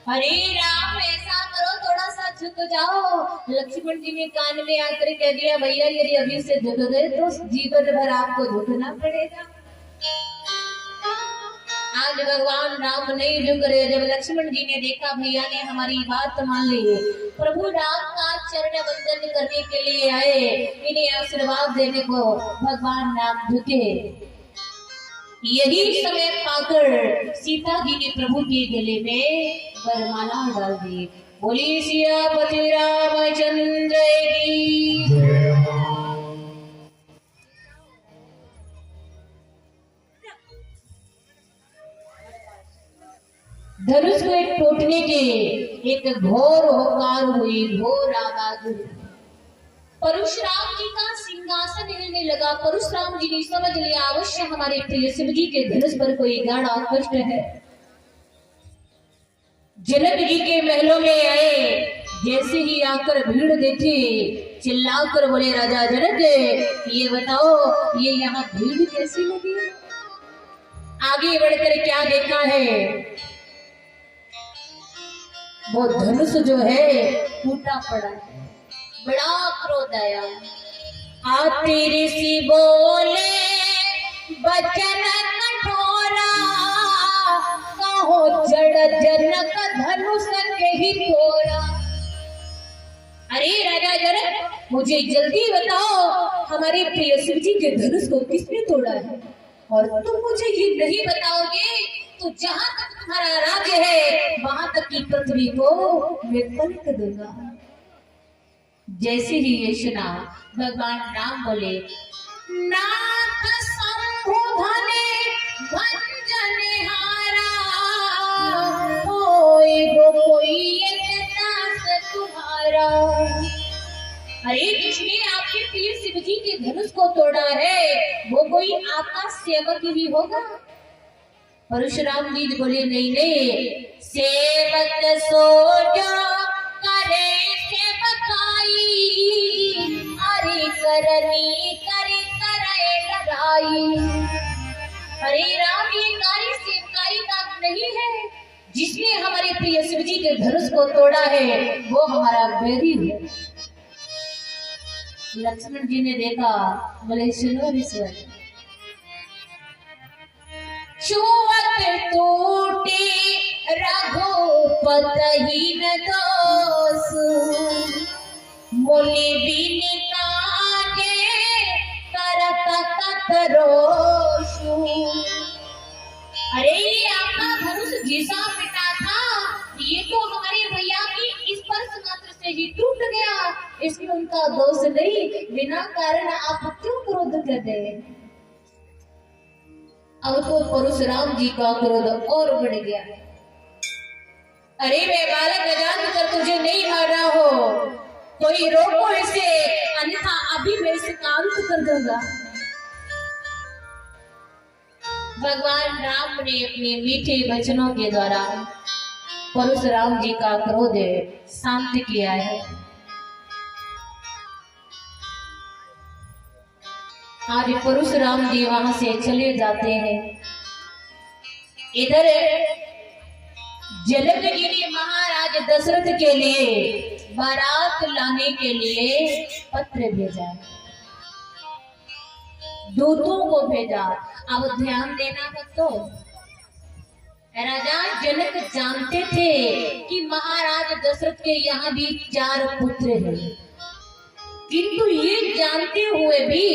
हरे राम, ऐसा करो थोड़ा सा झुक जाओ। लक्ष्मण जी ने कान में आकर कह दिया, भैया यदि अभी से झुक गए तो जीवन भर आपको झुकना पड़ेगा। आज भगवान राम नहीं झुक रहे। जब लक्ष्मण जी ने देखा भैया ने हमारी बात मान ली, प्रभु राम का चरण वंदन करने के लिए आए, इन्हें आशीर्वाद देने को भगवान राम झुके। यही समय पाकर सीता जी ने प्रभु के गले में वरमाला डाल दी। बोली सियापति रामचंद्र की। धनुष को टूटने के एक घोर होकार हुई, घोर आवाज हुई। परशुराम जी का सिंहासन हिलने लगा। परशुराम जी ने समझ लिया अवश्य हमारे प्रिय शिव जी के धनुष पर कोई गाढ़ा कष्ट है। जनक जी के महलों में आए, जैसे ही आकर भीड़ देखी, चिल्लाकर बोले, राजा जनक ये बताओ ये यहाँ भीड़ कैसी लगी? आगे बढ़कर क्या देखा है? वो धनुष जो है टूटा पड़ा है। बड़ा क्रोध आया। आते ऋषि बोले बचन कठोरा, कहो जड़ जनक धनुष के ही तोड़ा। अरे राजा जनक, मुझे जल्दी बताओ हमारे प्रिय शिव जी के धनुष को किसने तोड़ा है? और तुम मुझे ये नहीं बताओगे तो जहां तक तुम्हारा राज्य है वहां तक की पृथ्वी को मैं पलट दूंगा। जैसे ही ये सुना, भगवान राम बोले, नाथ शंभु धने भंजन हारा, कोई एक दास तुम्हारा। अरे जिसने आपके प्रिय शिव जी के धनुष को तोड़ा है वो कोई आपका सेवक ही होगा। परशुराम जी बोले, नहीं नहीं, सेवक सो जो करे सेवकाई, अरे करनी करे करे लड़ाई। अरे राम, ये कार्य सेवकाई का नहीं है। जिसने हमारे प्रिय शिव जी के धनुष को तोड़ा है वो हमारा बैरी है। लक्ष्मण जी ने देखा, बोले सुनो ईश्वर, छुअत टूटे रघुपतहीन दोष, मुनि बिन काजे करत कतरोषु। अरे ये आपका धनुष जैसा पिता था, ये तो हमारे भैया की स्पर्श मात्र से ही टूट गया। इसमें उनका दोष नहीं, बिना कारण आप क्यों क्रोध कर रहे? अब तो परशुराम जी का क्रोध और बढ़ गया। अरे मैं बालक अजान कर तुझे नहीं मारा हो, कोई रोको इसे, अन्यथा अभी मैं इसे कांत कर दूंगा। भगवान राम ने अपने मीठे वचनों के द्वारा परशुराम जी का क्रोध शांत किया है। आज परशुराम जी वहां से चले जाते हैं। इधर जनक जी ने महाराज दशरथ के लिए बारात लाने के लिए पत्र भेजा, दूतों को भेजा। अब ध्यान देना भक्तों, राजा जनक जानते थे कि महाराज दशरथ के यहाँ भी 4 पुत्र हैं, किंतु ये जानते हुए भी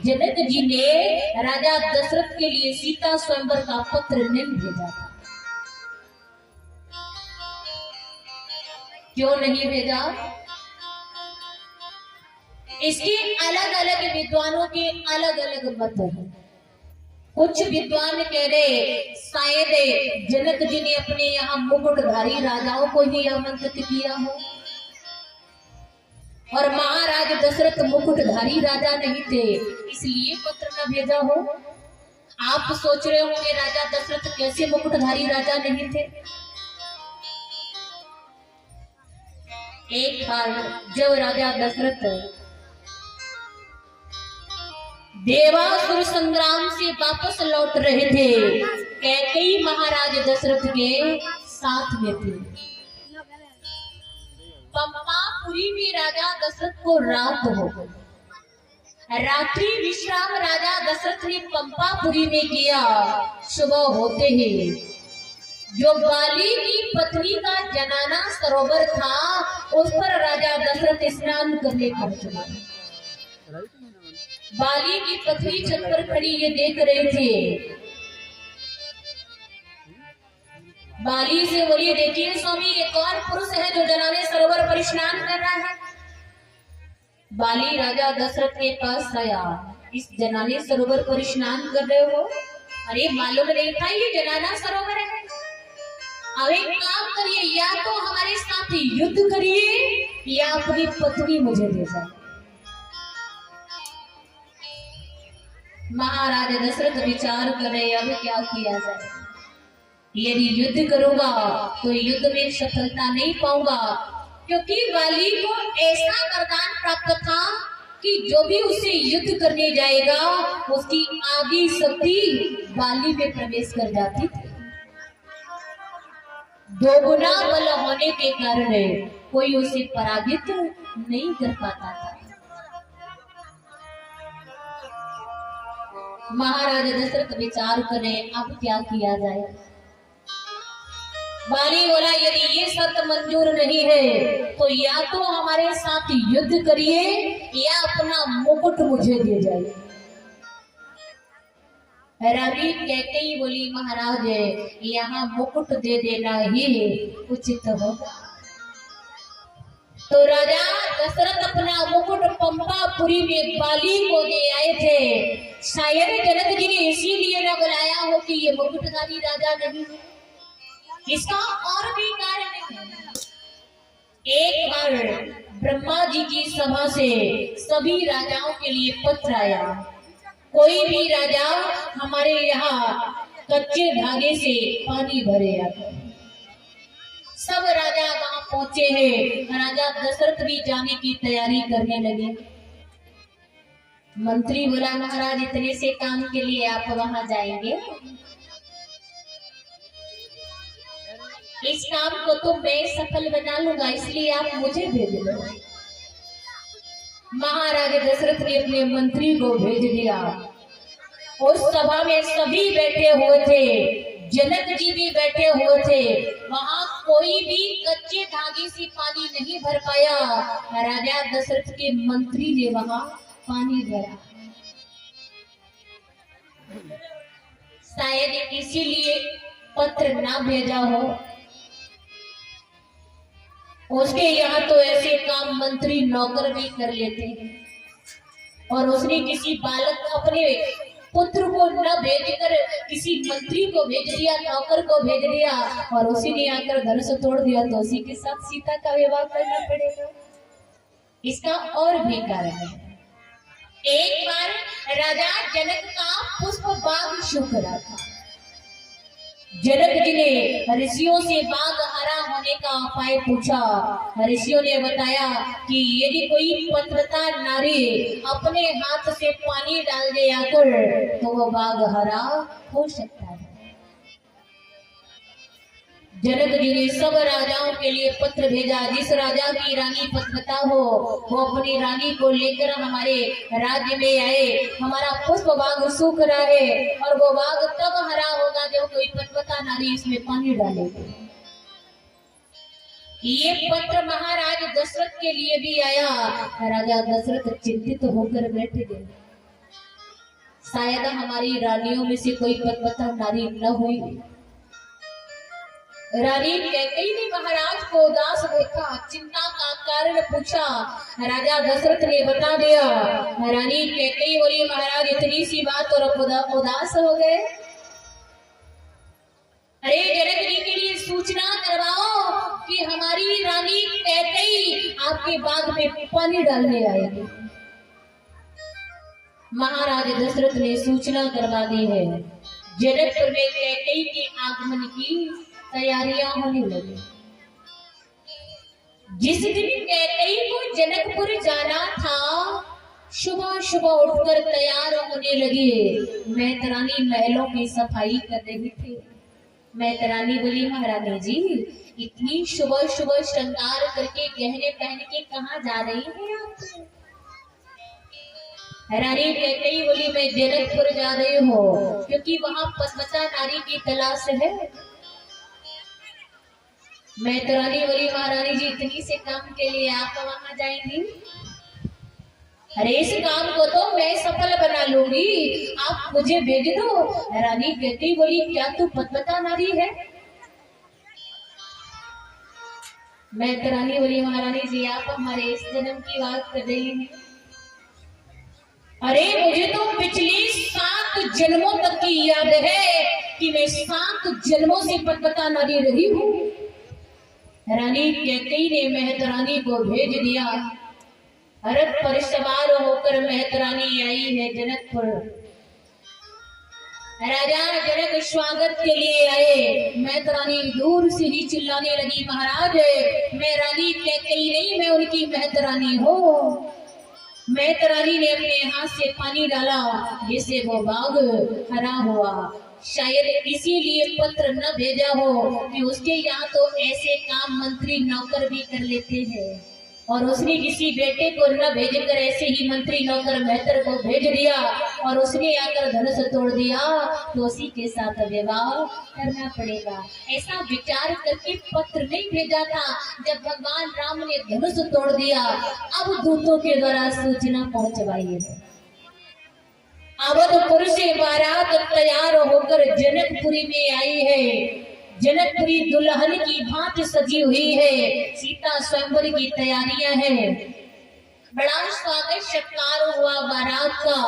जनक जी ने राजा दशरथ के लिए सीता स्वयंवर का पत्र नहीं भेजा था। क्यों नहीं भेजा? इसके अलग अलग विद्वानों के अलग अलग मत हैं। कुछ विद्वान कह रहे शायद जनक जी ने अपने यहाँ मुकुटधारी राजाओं को ही आमंत्रित किया हो और महाराज दशरथ मुकुटधारी राजा नहीं थे इसलिए पत्र न भेजा हो। आप सोच रहे होंगे राजा दशरथ कैसे मुकुटधारी राजा नहीं थे? एक बार जब राजा दशरथ देवासुर संग्राम से वापस लौट रहे थे, कैकेयी महाराज दशरथ के साथ में थे। पंपापुरी में राजा दशरथ को रात हो गई। रात्रि विश्राम राजा दशरथ ने पंपापुरी में किया। सुबह होते ही जो बाली की पत्नी का जनाना सरोवर था उस पर राजा दशरथ स्नान करने पहुंचे। बाली की पत्नी छत पर खड़ी ये देख रहे थे। बाली से बोलिए, देखिए स्वामी ये कौन पुरुष है जो जनाने सरोवर पर स्नान कर रहा है? बाली राजा दशरथ के पास आया, इस जनाने सरोवर पर स्नान कर रहे हो? अरे मालूम नहीं था ये जनाना सरोवर है। अब एक काम करिए, या तो हमारे साथ युद्ध करिए या अपनी पत्नी मुझे दे जाए। महाराज दशरथ विचार कर रहे अब क्या किया जाए। यदि युद्ध करूंगा तो युद्ध में सफलता नहीं पाऊंगा, क्योंकि बाली को ऐसा वरदान प्राप्त था कि जो भी उसे युद्ध करने जाएगा उसकी आदि शक्ति बाली में प्रवेश कर जाती थी। दोगुना बल होने के कारण कोई उसे पराजित नहीं कर पाता था। महाराज दशरथ विचार करें अब क्या किया जाए। बाली बोला, यदि ये शर्त मंजूर नहीं है तो या तो हमारे साथ युद्ध करिए या अपना मुकुट मुझे दे जाइए। रानी कैकेयी बोली, महाराज यहाँ मुकुट दे देना ही उचित होगा। तो राजा दशरथ अपना मुकुट पंपापुरी में बाली को दे आए थे। शायद जनक जी ने इसीलिए न बुलाया हो कि ये मुकुटधारी राजा नहीं है, इसका और भी कारण है। एक बार ब्रह्मा जी की सभा से सभी राजाओं के लिए पत्र आया, कोई भी राजा हमारे यहाँ कच्चे धागे से पानी भरे आते। सब राजा वहां पहुंचे हैं। राजा दशरथ भी जाने की तैयारी करने लगे। मंत्री बोला, महाराज इतने से काम के लिए आप वहां जाएंगे? इस काम को तो मैं सफल बना लूंगा, इसलिए आप मुझे भेज दो। महाराज दशरथ ने अपने मंत्री को भेज दिया। उस सभा में सभी बैठे हुए थे, जनक जी भी बैठे हुए थे। वहां कोई भी कच्चे धागे से पानी नहीं भर पाया। राजा दशरथ के मंत्री ने वहां पानी भरा। शायद इसीलिए पत्र ना भेजा हो। उसके यहाँ तो ऐसे काम मंत्री नौकर भी कर लेते हैं, और उसने किसी बालक अपने पुत्र को न भेजकर किसी मंत्री को भेज दिया, नौकर को भेज दिया, और उसी ने आकर धनुष तोड़ दिया, तो उसी के साथ सीता का विवाह करना पड़ेगा। इसका और भी कारण है। एक बार राजा जनक का पुष्प बाग सूख रहा था। जनक जी ने ऋषियों से बाग हरा होने का उपाय पूछा। ऋषियों ने बताया कि यदि कोई पतिव्रता नारी अपने हाथ से पानी डाल दे आकर तो वो बाग हरा हो सकता है। जनक जी ने सब राजाओं के लिए पत्र भेजा। जिस राजा की रानी पतिव्रता हो वो अपनी रानी को लेकर हमारे राज्य में आए। हमारा पुष्प बाग सूख रहा है और वो बाग तब हरा होगा जब कोई पतिव्रता नारी इसमें पानी डालेगी। ये पत्र महाराज दशरथ के लिए भी आया। राजा दशरथ चिंतित होकर बैठे गए। शायद हमारी रानियों में से कोई पतिव्रता नारी न हुई। रानी कैकेयी ने महाराज को उदास देखा, चिंता का कारण पूछा। राजा दशरथ ने बता दिया। रानी कैकेयी बोली, महाराज इतनी सी बात और उदास हो गए। अरे जनक जी के लिए सूचना करवाओ कि हमारी रानी कैकेयी आपके बाग में पानी डालने आएगी। महाराज दशरथ ने सूचना करवा दी है। जनकपुर में कैकेयी के आगमन की तैयारियां होने लगी। जिस दिन कैकेयी को जनकपुर जाना था, सुबह सुबह उठकर तैयार होने लगी। मैतरानी महलों की सफाई कर रही थी। मैतरानी बोली, महारानी जी इतनी सुबह सुबह श्रृंगार करके गहने पहन के कहाँ जा रही हैं आप? रानी कैकेयी बोली, मैं जनकपुर जा रही हूँ क्योंकि वहाँ पतिव्रता नारी की तलाश है। मैतरानी बोली, महारानी जी इतनी से काम के लिए आप वहां जाएंगी? अरे इस काम को तो मैं सफल बना लूंगी, आप मुझे भेज दो। रानी कैकेयी बोली, क्या तू पतिव्रता नारी है? मैतरानी बोली, महारानी जी आप हमारे इस जन्म की बात कर रही हैं। अरे मुझे तो पिछली 7 जन्मों तक की याद है कि मैं 7 जन्मों से पतिव्रता नारी रही हूँ। रानी कैकेयी ने मेहतरानी को भेज दिया। रथ पर सवार होकर मेहतरानी आई है जनकपुर। राजा जनक स्वागत के लिए आए। मेहतरानी दूर से ही चिल्लाने लगी, महाराज मैं रानी कैकेयी नहीं, मैं उनकी मेहतरानी हूँ। मेहतरानी ने अपने हाथ से पानी डाला जिससे वो बाग हरा हुआ। शायद इसीलिए पत्र न भेजा हो कि उसके यहाँ तो ऐसे काम मंत्री नौकर भी कर लेते हैं, और उसने किसी बेटे को न भेजकर ऐसे ही मंत्री नौकर मेहतर को भेज दिया और उसने आकर धनुष तोड़ दिया तो उसी के साथ विवाह करना पड़ेगा। ऐसा विचार करके पत्र नहीं भेजा था। जब भगवान राम ने धनुष तोड़ दिया, अब दूतों के द्वारा सूचना पहुंचवाई है। अवधपुर से बारात तैयार होकर जनकपुरी में आई है। जनकपुरी दुल्हन की भांति सजी हुई है। सीता स्वयंवर की तैयारियां हैं। बड़ा स्वागत सत्कार हुआ बारात का।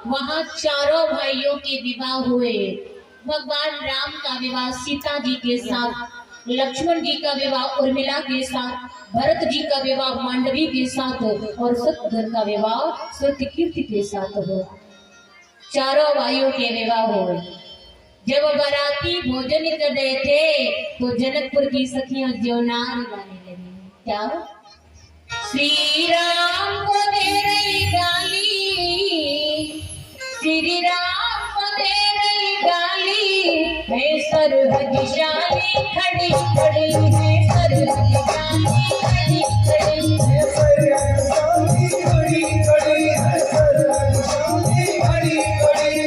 वहां चारों भाइयों के विवाह हुए। भगवान राम का विवाह सीता जी के साथ, लक्ष्मण जी का विवाह उर्मिला के साथ, भरत जी का विवाह मांडवी के साथ और शत्रुघ्न का विवाह श्रुतकीर्ति के साथ हुआ। चारों भाइयों के विवाह हुए। जब बाराती भोजन कर रहे थे तो जनकपुर की सखियां ज्योनार गाने लगी। क्या? श्री राम को दे रही गाली, श्री राम को दे रही गाली, है सरहदशाली खड़ी खड़ी, है सरहदशाली खड़ी खड़ी, है सरहदशाली खड़ी खड़ी, है सरहदशाली खड़ी खड़ी।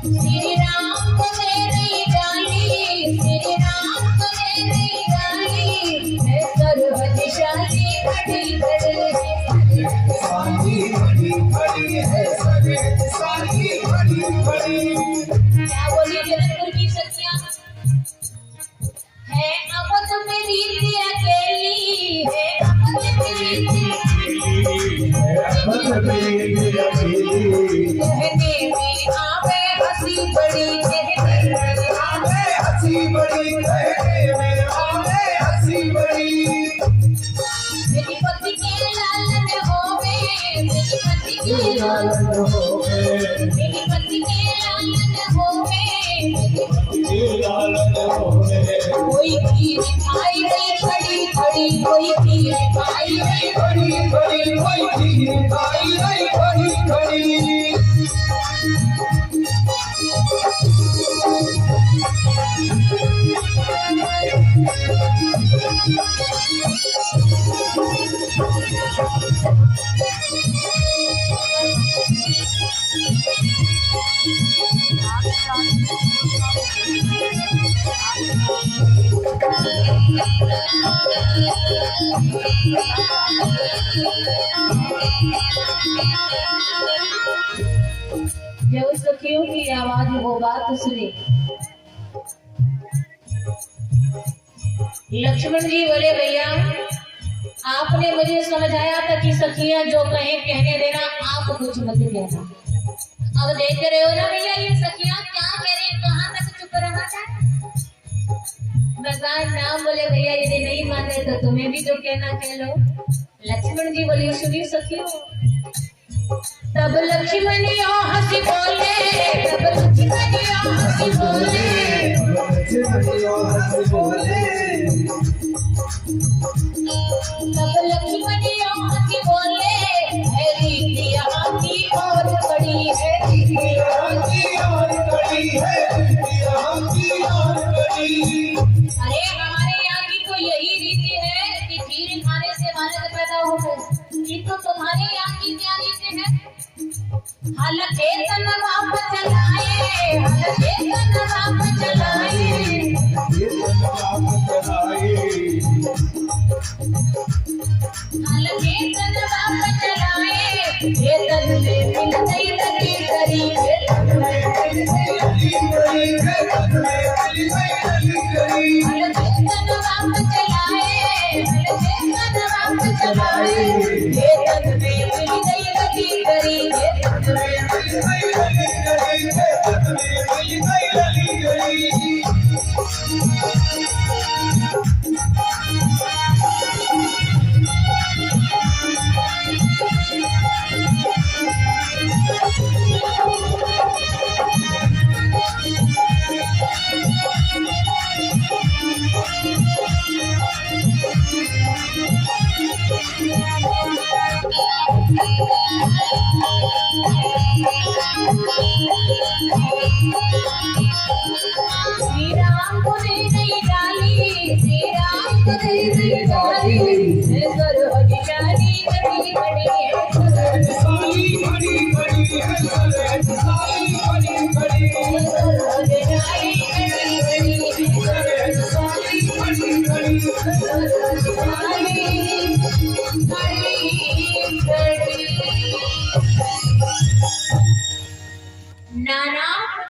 श्री राम को दे रही गाली, श्री राम को दे रही गाली, है सरहदशाली खड़ी खड़ी, सरहदशाली खड़ी खड़ी, है सरहदशाली खड़ी खड़ी। क्या बोली जनकपुर की सखियां? है आपस में रीति अकेली, है आपस में रीति अकेली, है आपस में रीति अकेली, कहने में आवे हंसी बड़ी, कहने में आवे हंसी बड़ी, कहने में आवे हंसी बड़ी। मेरी पति के लालन होवे, मेरी पति के लालन होवे, मेरी पति के लालन होवे, मेरी पति के लालन होवे। कोई खीर खाई नहीं खड़ी खड़ी, कोई खीर खाई नहीं खड़ी खड़ी, कोई खीर खाई नहीं खड़ी खड़ी। जब सखियों की आवाज वो बात सुनी, लक्ष्मण जी बोले भैया आपने मुझे समझाया था कि सखियां जो कहें कहने देना, आप कुछ मत कहना। अब देख रहे हो ना भैया ये सखियां क्या कह रही, कहाँ तक चुप रहा जाए। भगवान नाम बोले भैया यदि नहीं माने तो तुम्हें भी जो कहना कह लो। लक्ष्मण जी बोले सुनिए सखियों, तब लक्ष्मणियो हंसी बोले, तब लक्ष्मणियो हंसी बोले, लक्ष्मणियो हंसी बोले, तब लक्ष्मणियो हंसी बोले, है रीति यहाँ की और बड़ी है, रीति यहाँ की और बड़ी है, रीति यहाँ की और बड़ी। अरे हमारे यहाँ की तो यही रीति है कि खीर खाने से बालक पैदा हो गए, किंतु तुम्हारे यहाँ की क्या रीति है? हलके तन बाप चलाए, हलके तन बाप चलाए, हलके तन बाप चलाए, ये तन में मिल गई लगी करी, ये तन में मिल गई लगी करी, ये तन में मिल गई लगी करी। हलके तन बाप चलाए, हलके तन बाप चलाए, ये तन में मिल गई लगी करी, ये तन में मिल गई लगी करी, ये तन में मिल गई